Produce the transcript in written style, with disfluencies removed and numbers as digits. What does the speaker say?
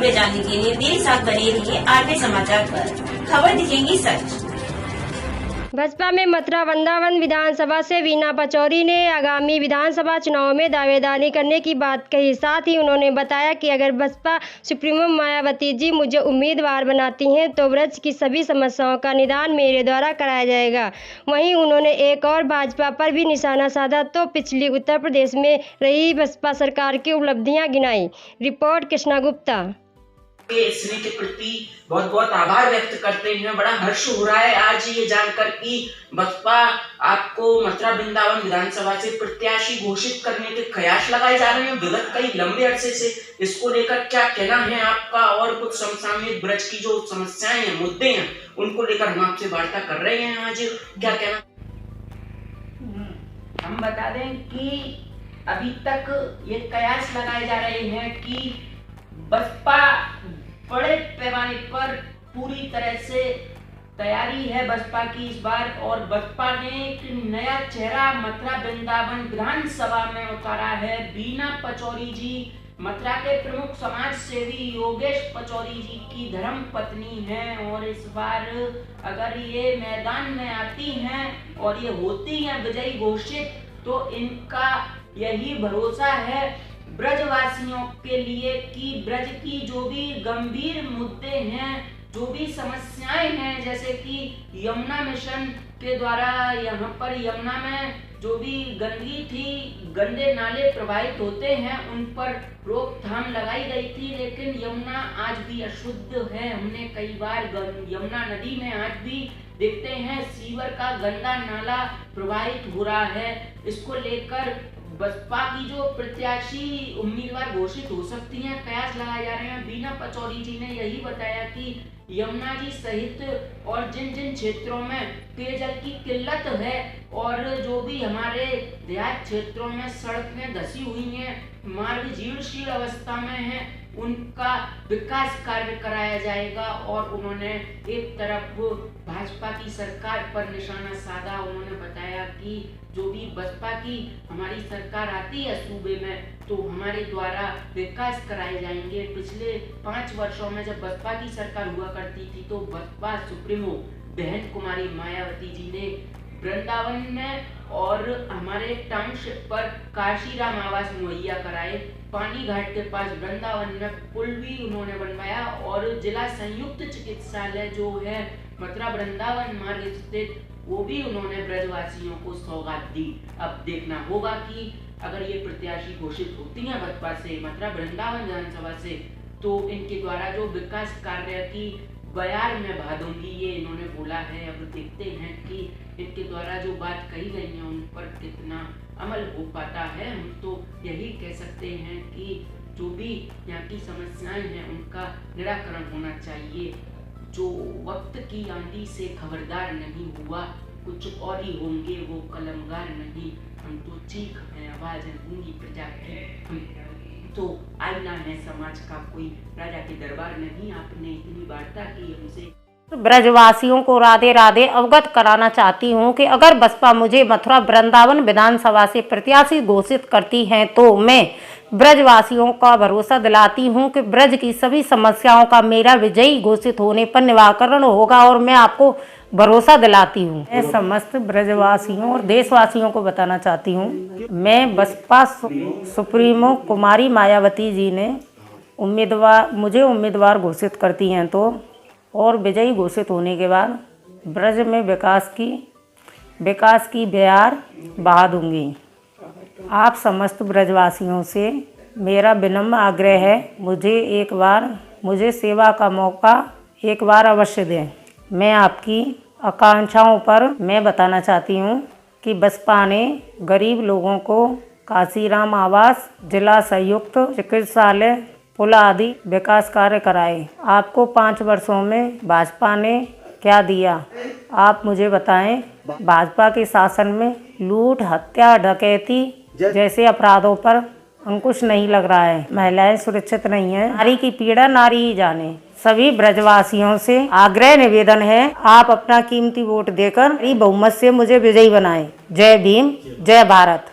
खबरें जानने के लिए मेरे साथ बने रहिए आरपी समाचार पर। खबर दिखेंगी सच। बसपा में मथुरा वृंदावन विधानसभा से वीना पचौरी ने आगामी विधानसभा चुनाव में दावेदारी करने की बात कही। साथ ही उन्होंने बताया कि अगर बसपा सुप्रीमो मायावती जी मुझे उम्मीदवार बनाती हैं तो ब्रज की सभी समस्याओं का निदान मेरे द्वारा कराया जाएगा। वहीं उन्होंने एक और भाजपा पर भी निशाना साधा तो पिछली उत्तर प्रदेश में रही बसपा सरकार की उपलब्धियां गिनाई। रिपोर्ट कृष्णा गुप्ता। स्नेह के प्रति बहुत बहुत आभार व्यक्त करते हैं। बड़ा हर्ष हो रहा है आज ये जानकर कि बसपा आपको मथुरा वृंदावन विधानसभा से प्रत्याशी घोषित करने के कयास लगाए जा रहे हैं। विगत कई लंबे अरसे से इसको लेकर क्या कहना है आपका, और कुछ समसामयिक ब्रज की जो समस्याएं हैं, मुद्दे हैं, उनको लेकर हम आपसे वार्ता कर रहे हैं आज, क्या कहना? हम बता दें कि अभी तक ये कयास लगाए जा रहे हैं कि बसपा बड़े पैमाने पर पूरी तरह से तैयारी है बसपा की इस बार, और बसपा ने एक नया चेहरा मथुरा वृंदावन विधानसभा में उतारा है। वीना पचौरी जी मथुरा के प्रमुख समाज सेवी योगेश पचौरी जी की धर्म पत्नी हैं, और इस बार अगर ये मैदान में आती हैं और ये होती हैं विजयी घोषित, तो इनका यही भरोसा है ब्रजवासियों के लिए कि ब्रज की जो भी गंभीर मुद्दे हैं, जो भी समस्याएं हैं, जैसे कि यमुना मिशन के द्वारा यहाँ पर यमुना में जो भी गंदगी थी, गंदे नाले प्रवाहित होते हैं, उन पर रोकथाम लगाई गई थी, लेकिन यमुना आज भी अशुद्ध है। हमने कई बार यमुना नदी में आज भी देखते हैं सीवर का गंदा नाला प्रवाहित हो रहा है। इसको लेकर बसपा की जो प्रत्याशी उम्मीदवार घोषित हो सकती हैं, कयास लगाए जा रहे हैं। वीना पचौरी जी ने यही बताया कि यमुना जी सहित और जिन जिन क्षेत्रों में पेयजल की किल्लत है और जो भी हमारे देहात क्षेत्रों में सड़कें धसी हुई हैं, मार्ग जीर्णशील अवस्था में है, उनका विकास कार्य कराया जाएगा। और उन्होंने एक तरफ भाजपा की सरकार पर निशाना साधा। उन्होंने बताया कि जो भी बसपा की हमारी सरकार आती है सूबे में, तो हमारे द्वारा विकास कराए जाएंगे। पिछले 5 वर्षों में जब बसपा की सरकार हुआ करती थी, तो बसपा सुप्रीमो बहन कुमारी मायावती जी ने वृंदावन में और हमारे टाउनशिप पर काशीराम आवास मुहैया कराए। पानी घाट के पास वृंदावन में पुल भी उन्होंने बनवाया, और जिला संयुक्त चिकित्सालय जो है मथुरा वृंदावन मार्ग स्थित, वो भी उन्होंने ब्रजवासियों को सौगात दी। अब देखना होगा कि अगर ये प्रत्याशी घोषित होती हैं बसपा से मथुरा वृंदावन विधानसभा से, तो इनके द्वारा जो विकास कार्य की बयार में भा दूंगी, ये इन्होंने बोला है। अब देखते हैं कि इनके द्वारा जो बात कही गई है उन पर कितना अमल हो पाता है। हम तो यही कह सकते हैं कि जो भी यहाँ की समस्याएं हैं उनका निराकरण होना चाहिए। जो वक्त की आंधी से खबरदार नहीं हुआ, कुछ और ही होंगे वो कलमगार नहीं। हम तो चीख हैं, आवाज है गूंगी प्रजा की, हम तो आईना है समाज का, कोई राजा के दरबार नहीं। आपने इतनी वार्ता की हमसे। ब्रजवासियों को राधे राधे अवगत कराना चाहती हूँ कि अगर बसपा मुझे मथुरा वृंदावन विधानसभा से प्रत्याशी घोषित करती हैं तो मैं ब्रजवासियों का भरोसा दिलाती हूँ कि ब्रज की सभी समस्याओं का मेरा विजयी घोषित होने पर निवारण होगा, और मैं आपको भरोसा दिलाती हूँ। मैं समस्त ब्रजवासियों और देशवासियों को बताना चाहती हूँ, मैं बसपा सुप्रीमो कुमारी मायावती जी ने मुझे उम्मीदवार घोषित करती हैं तो, और विजयी घोषित होने के बाद ब्रज में विकास की बयार बहा दूंगी। आप समस्त ब्रजवासियों से मेरा विनम्र आग्रह है, मुझे सेवा का मौका एक बार अवश्य दें। मैं आपकी आकांक्षाओं पर मैं बताना चाहती हूँ कि बसपा ने गरीब लोगों को काशीराम आवास, जिला संयुक्त चिकित्सालय, पुल आदि विकास कार्य कराए। आपको 5 वर्षों में भाजपा ने क्या दिया, आप मुझे बताएं। भाजपा के शासन में लूट, हत्या, डकैती जैसे अपराधों पर अंकुश नहीं लग रहा है। महिलाएं सुरक्षित नहीं हैं। नारी की पीड़ा नारी ही जाने। सभी ब्रजवासियों से आग्रह निवेदन है, आप अपना कीमती वोट देकर बहुमत से मुझे विजयी बनाएं। जय भीम, जय भारत।